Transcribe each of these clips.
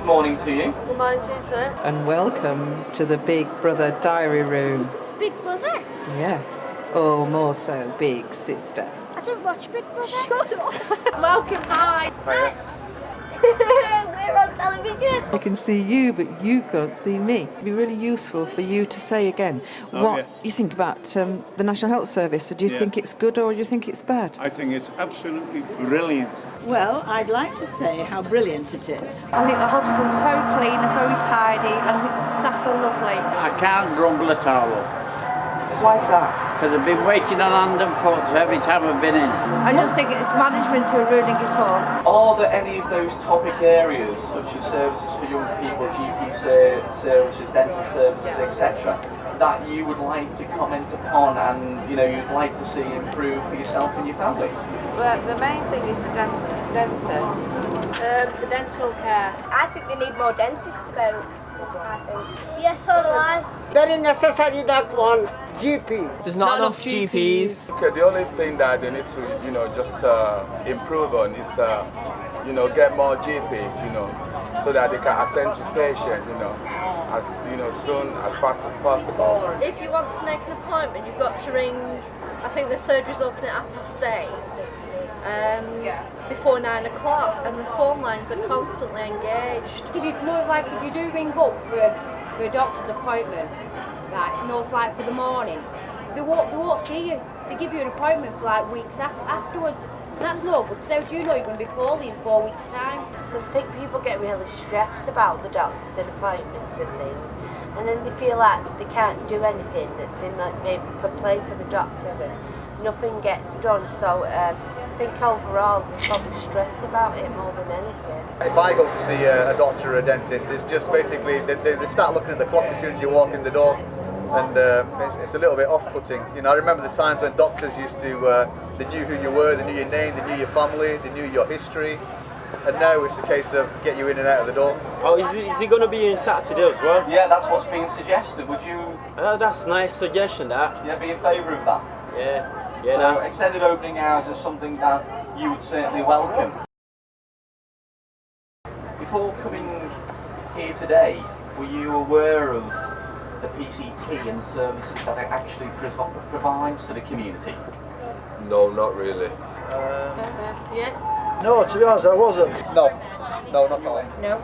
morning to you. Good morning to you, sir. And welcome to the Big Brother Diary Room. Big Brother? Yes. Oh, more so, Big Sister. I don't watch Big Brother. Shut up. Welcome, hi. Hiya. We're on television. I can see you, but you can't see me. It'd be really useful for you to say again what you think about the National Health Service. Do you think it's good or do you think it's bad? I think it's absolutely brilliant. Well, I'd like to say how brilliant it is. I think the hospitals are very clean and very tidy, and I think the staff are lovely. I can't grumble at all, love. Why's that? Because I've been waiting on hand and foot every time I've been in. I just think it's management who are ruining it all. Are there any of those topic areas, such as services for young people, GP services, dental services, etc., that you would like to comment upon and you'd like to see improve for yourself and your family? Well, the main thing is the dentists. The dental care. I think they need more dentists about. I think. Yes, so do I. Very necessary that one, GP. There's not enough GPs. Okay, the only thing that they need to, just improve on is, get more GPs, so that they can attend to patients, as soon as fast as possible. If you want to make an appointment, you've got to ring. I think the surgery's open at 8:30. Before 9 o'clock, and the phone lines are constantly engaged. If you do ring up for a doctor's appointment, for the morning, they won't see you. They give you an appointment for weeks afterwards. And that's no good, because you're going to be poorly in 4 weeks' time. Because I think people get really stressed about the doctors and appointments and things, and then they feel like they can't do anything, that they might maybe complain to the doctors and nothing gets done. So I think overall there's probably stress about it more than anything. If I go to see a doctor or a dentist, it's just basically they start looking at the clock as soon as you walk in the door, and it's a little bit off-putting. I remember the times when doctors used to, they knew who you were, they knew your name, they knew your family, they knew your history, and now it's a case of get you in and out of the door. Oh, is he going to be in Saturday as well? Yeah, that's what's being suggested. Would you? That's a nice suggestion, that. Yeah, be in favour of that? Yeah. So extended opening hours is something that you would certainly welcome. Before coming here today, were you aware of the PCT and the services that it actually provides to the community? No, not really. Yes. No, to be honest, I wasn't. No, not at all. No.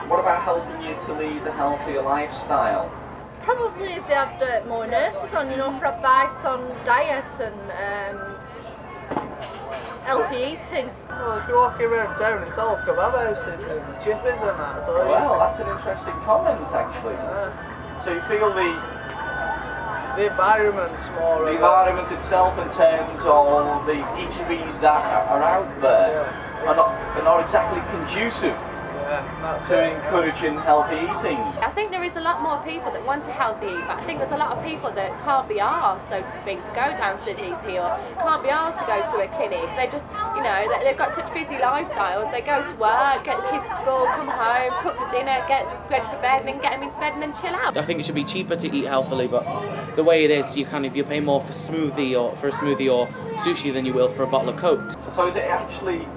What about helping you to lead a healthier lifestyle? Probably if they had more nurses on, for advice on diet and healthy eating. Well, if you're walking around town, it's all kebab houses and chippies and that. So well, that's an interesting comment, actually. So you feel the environment's more. The environment itself, in terms of the eateries that are out there, are not exactly conducive to encouraging healthy eating. I think there is a lot more people that want a healthy eat, but I think there's a lot of people that can't be arsed, so to speak, to go down to the GP or can't be arsed to go to a clinic. They just, they've got such busy lifestyles. They go to work, get the kids to school, come home, cook the dinner, get ready for bed, and then get them into bed and then chill out. I think it should be cheaper to eat healthily, but the way it is, you pay more for a smoothie or sushi than you will for a bottle of Coke. So is it actually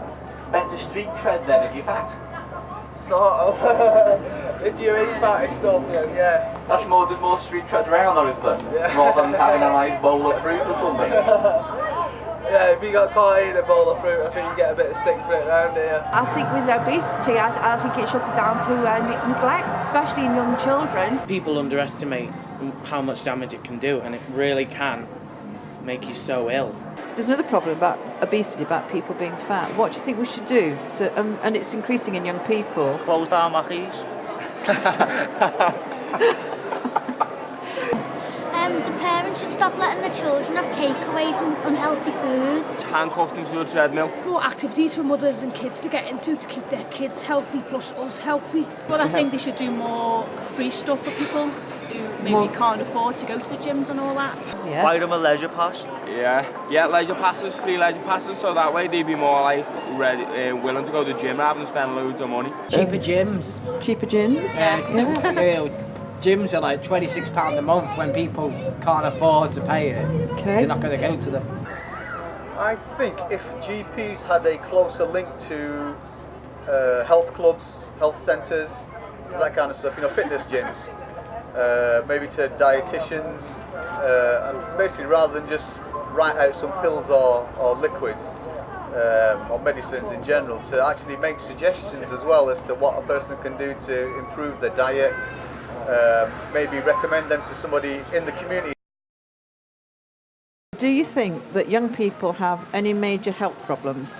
better street cred then if you're fat? Sort of. If you eat fatty stuff, then yeah. There's more street cred around, though, is there? Yeah. Rather than having a nice bowl of fruit or something. Yeah, if you got caught eating a bowl of fruit, I think you get a bit of stick for it around here. I think with obesity, I think it should go down to neglect, especially in young children. People underestimate how much damage it can do, and it really can make you so ill. There's another problem about obesity, about people being fat. What do you think we should do? So, and it's increasing in young people. Close down Mackies. The parents should stop letting the children have takeaways and unhealthy food. Handcuffed them to a treadmill. More activities for mothers and kids to get into to keep their kids healthy, plus us healthy. But I think they should do more free stuff for people who maybe can't afford to go to the gyms and all that. Yeah. Buy them a leisure pass. Yeah, leisure passes, free leisure passes, so that way they'd be more ready, willing to go to the gym rather than spend loads of money. Cheaper gyms. Cheaper gyms? Gyms are £26 a month when people can't afford to pay it. Okay. They're not going to go to them. I think if GPs had a closer link to health clubs, health centres, that kind of stuff, you know, fitness gyms, maybe to dietitians, and basically rather than just write out some pills or liquids or medicines in general, to actually make suggestions as well as to what a person can do to improve their diet, maybe recommend them to somebody in the community. Do you think that young people have any major health problems?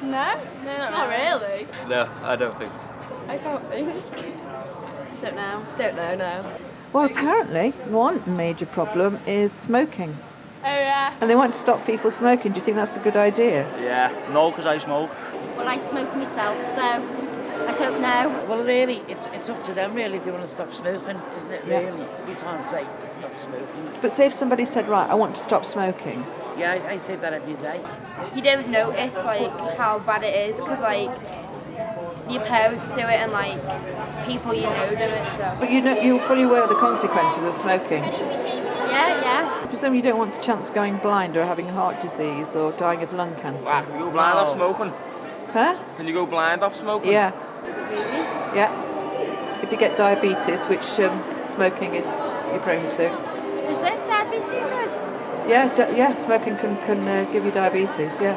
No, not really. No, I don't think so. I can't think. Don't know, no. Well, apparently one major problem is smoking. Oh yeah. And they want to stop people smoking. Do you think that's a good idea? Yeah, no, because I smoke. Well, I smoke myself, so I don't know. Well, really, it's up to them, really, if they want to stop smoking, isn't it, really? We can't say not smoking. But say if somebody said, right, I want to stop smoking. Yeah, I say that every day. You don't notice, like, how bad it is, because, like, your parents do it and, like, people you know do it, so... But you're fully aware of the consequences of smoking? Yeah. I presume you don't want a chance of going blind or having heart disease or dying of lung cancer? Wow, can you go blind off smoking? Huh? Can you go blind off smoking? Yeah. Really? Yeah. If you get diabetes, which smoking is you're prone to. Is it diabetes? Yeah, smoking can give you diabetes, yeah.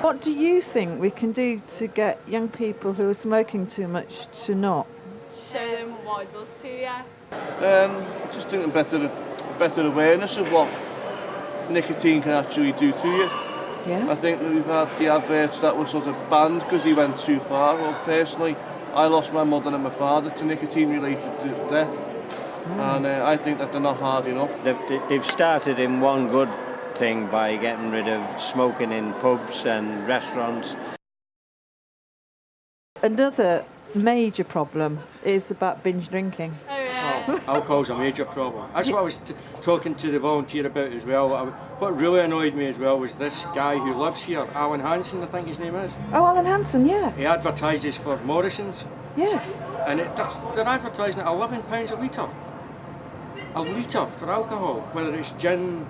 What do you think we can do to get young people who are smoking too much to not? Show them what it does to you. Just think better awareness of what nicotine can actually do to you. Yeah. I think that we've had the adverts that were sort of banned because he went too far. Well, personally, I lost my mother and my father to nicotine-related death, and I think that they're not hard enough. They've started in one good thing by getting rid of smoking in pubs and restaurants. Another major problem is about binge drinking. Alcohol's a major problem. That's what I was talking to the volunteer about as well. What really annoyed me as well was this guy who lives here, Alan Hansen, I think his name is. Oh, Alan Hansen, yeah. He advertises for Morrison's. Yes. And they're advertising at £11 a litre. A litre for alcohol, whether it's gin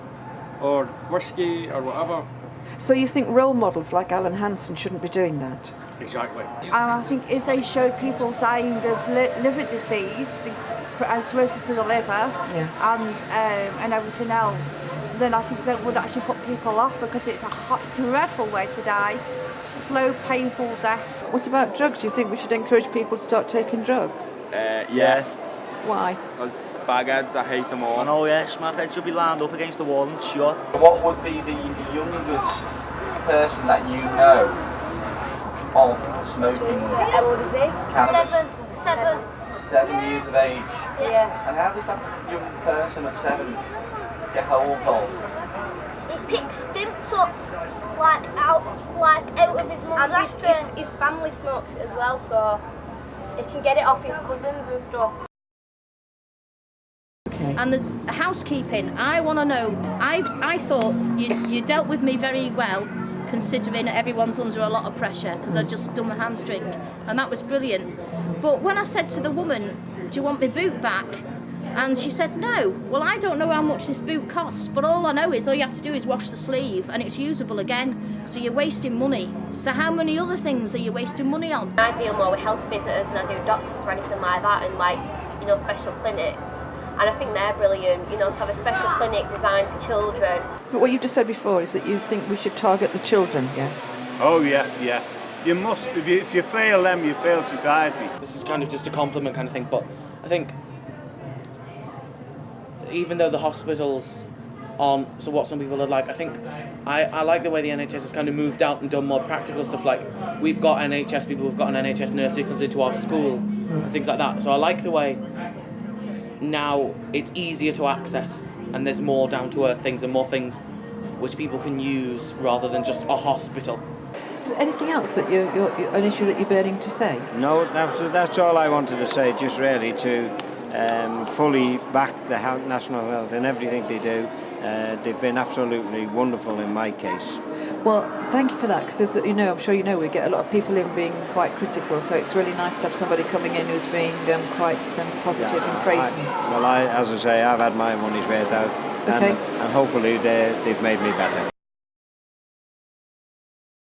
or whiskey or whatever. So you think role models like Alan Hansen shouldn't be doing that? Exactly. And I think if they showed people dying of liver disease, cirrhosis to the liver, and everything else, then I think that would actually put people off, because it's a dreadful way to die. Slow, painful death. What about drugs? Do you think we should encourage people to start taking drugs? Yeah. Why? Because bagheads, I hate them all. I know, yeah, smackheads should be lined up against the wall and shot. What would be the youngest person that you know of smoking How old is he? cannabis? 7. 7 years of age. Yeah. And how does that young person of 7 get hold of? He picks stimps up out of his mum's ashtray. His family smokes it as well, so he can get it off his cousins and stuff. And there's housekeeping. I want to know. I thought you dealt with me very well, considering everyone's under a lot of pressure, because I'd just done my hamstring, and that was brilliant. But when I said to the woman, "Do you want my boot back?" and she said no. Well, I don't know how much this boot costs, but all I know is all you have to do is wash the sleeve, and it's usable again. So you're wasting money. So how many other things are you wasting money on? I deal more with health visitors than I do doctors or anything like that, and special clinics. And I think they're brilliant, to have a special clinic designed for children. But what you just said before is that you think we should target the children, yeah? Oh, yeah. You must. If you fail them, you fail society. This is kind of just a compliment kind of thing, but I think even though the hospitals aren't so what some people are like, I think I like the way the NHS has kind of moved out and done more practical stuff, like we've got NHS people, we've got an NHS nurse who comes into our school and things like that. So I like the way now it's easier to access and there's more down-to-earth things and more things which people can use rather than just a hospital. Is there anything else that you're an issue that you're burning to say? No, that's all I wanted to say, just really to fully back the National Health in everything they do. They've been absolutely wonderful in my case. Well, thank you for that, because I'm sure we get a lot of people in being quite critical, so it's really nice to have somebody coming in who's being quite positive and praising. As I say, I've had my money's worth out, and hopefully they've made me better.